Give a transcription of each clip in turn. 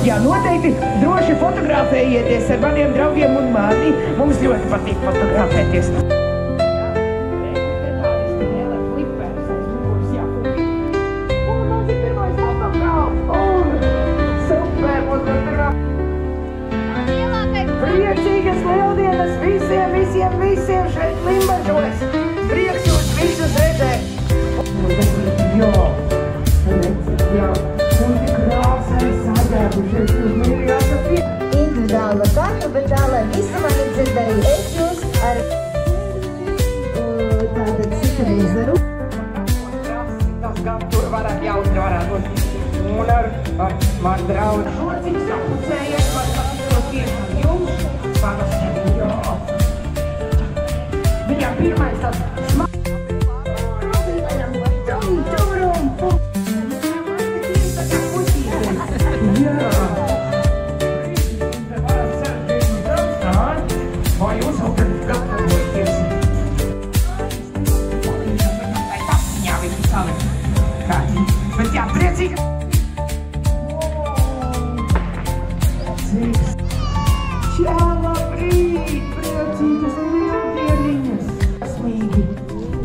Jā, noteikti droši fotografējieties ar maniem draugiem un mani. Mums ļoti patīk fotografēties. Priecīgas lieldienas visiem šeit Limbažos. Prieks jūs visus redzēt. Jā, redzēt, jā. Un tik krāsai saģērbušies jūs mīļākas. Individuāla katra, bet tā, lai visi mani dzirdēja. Es jūs ar tātad citreizaru. Tas gan tur varētu jautri varētu būt. Un ar mani draudu. Šocik sapucējies par pastoties ar jums. Pagasim, jā. Viņam pirmais tas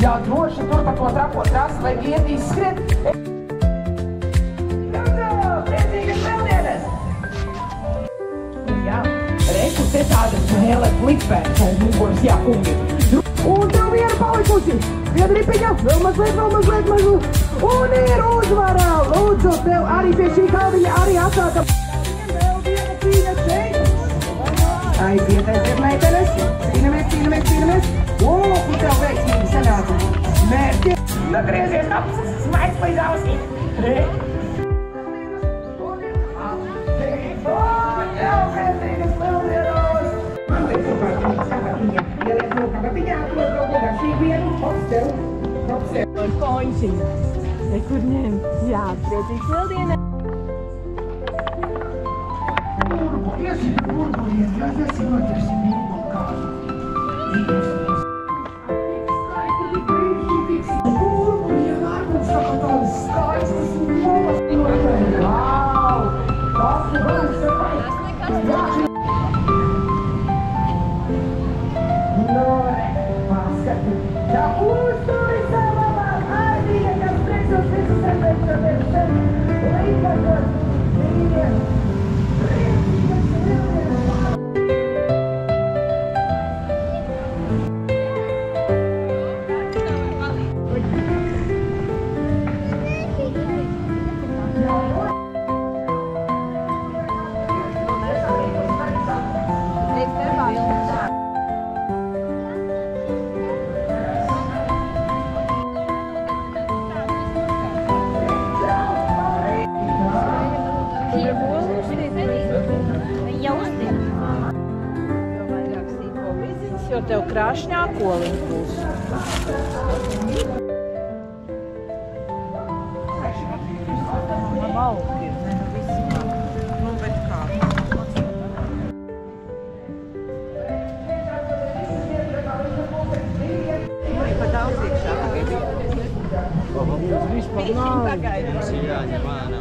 jā, droši tur pa to trapo trasu, lai vieti izskriet. Priecīgas lieldienas! Jā, reku te tāda spēle flipēs aiz muguras, jā, kungi. Un tev viena palikusi. Viena ripiņa, vēl mazliet. Un ir uzvarā. Lūdzu, tev arī pie šī kalviņa arī atsāka. Vēl viena cīņa šeit. Aiziet, meitenes. Cīnamies. O, un tev veiksmīgi sanāca. Mērķi. Griezies kaps, smaids līdz ausīm. O, tev priecīgas lieldienas. Man liek to kātiņa, skapatiņa. Ieliek no kapatiņā, to drogu garšīgu vienu. Hops tev. Koņšiņas. Nekur ņem. Jā, priecīgas lieldienas. Burbuļiet, jā, noķersim burbuļu kādu. Jo tev krāšņā koliņa būs. Malki ir, ne, nu visi. Nu, bet kā? Ir pa daudz iekšā. Vispār nav. Tas ir jāņem ārā.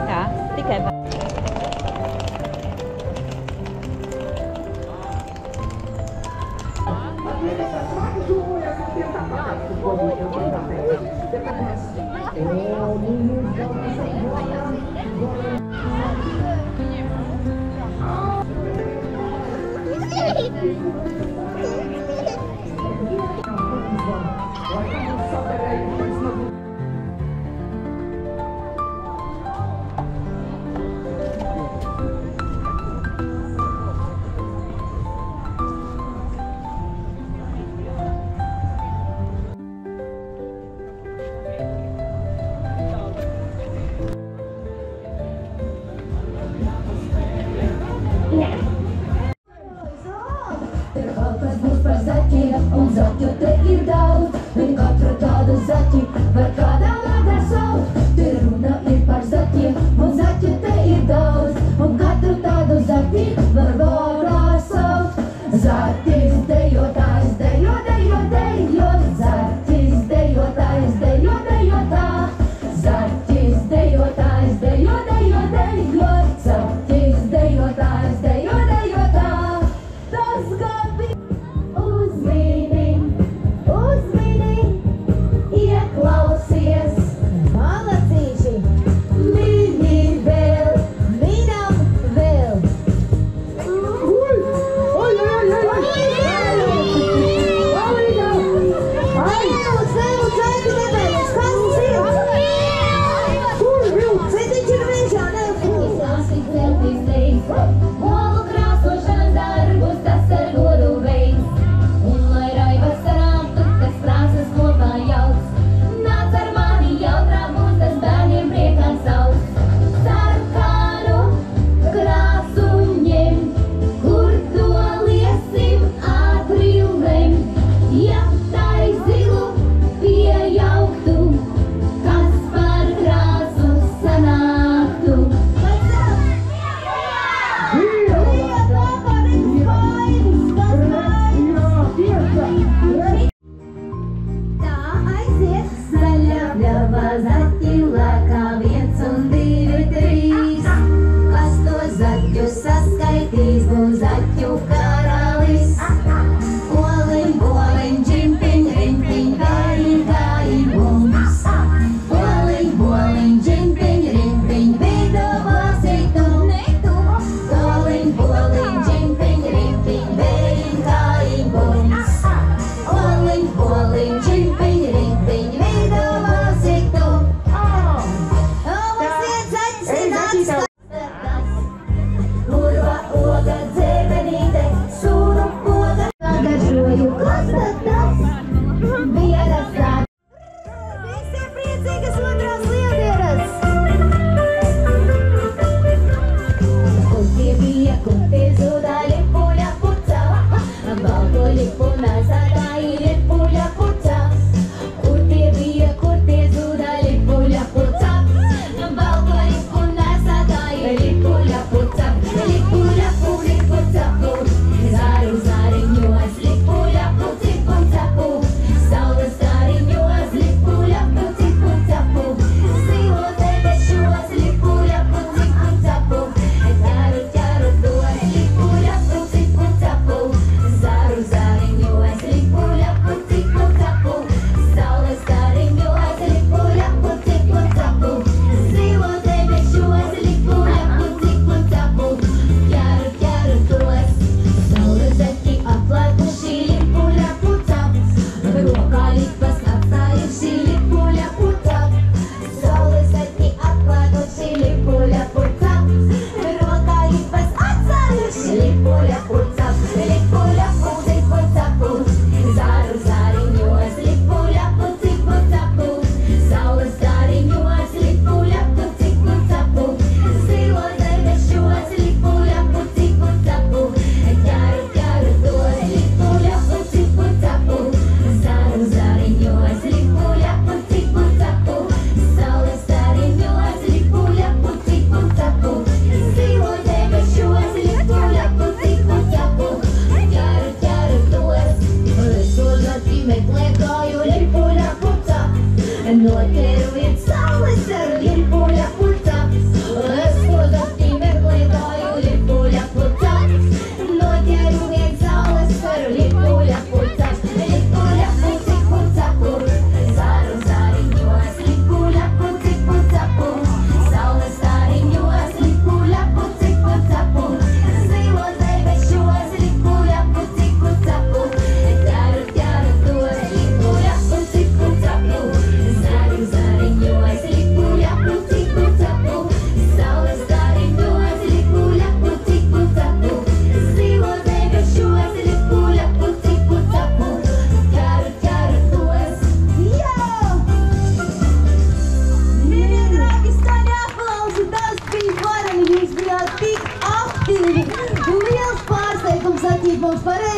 Jā, tikai pa. Un zaķu te ir daudz, bet katru tādu zaķi var kādā vārdā saukt. Te runa ir par zaķiem, un zaķu te ir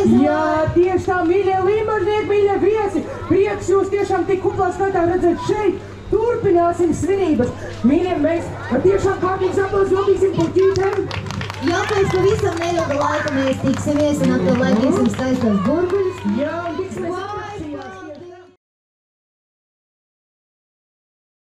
Jā, tieši tā, mīļie līmurnieki, mīļie viesi, prieks jūs tiešām tik kuplā skaitā redzēt šeit. Turpināsim svinības. Mīļie, mēs tiešām kārtīgs aplausus veltīsim puķītēm. Jā, pēc pavisam neilga laika mēs tiksimies un atkal laidīsim skaistos burbuļus.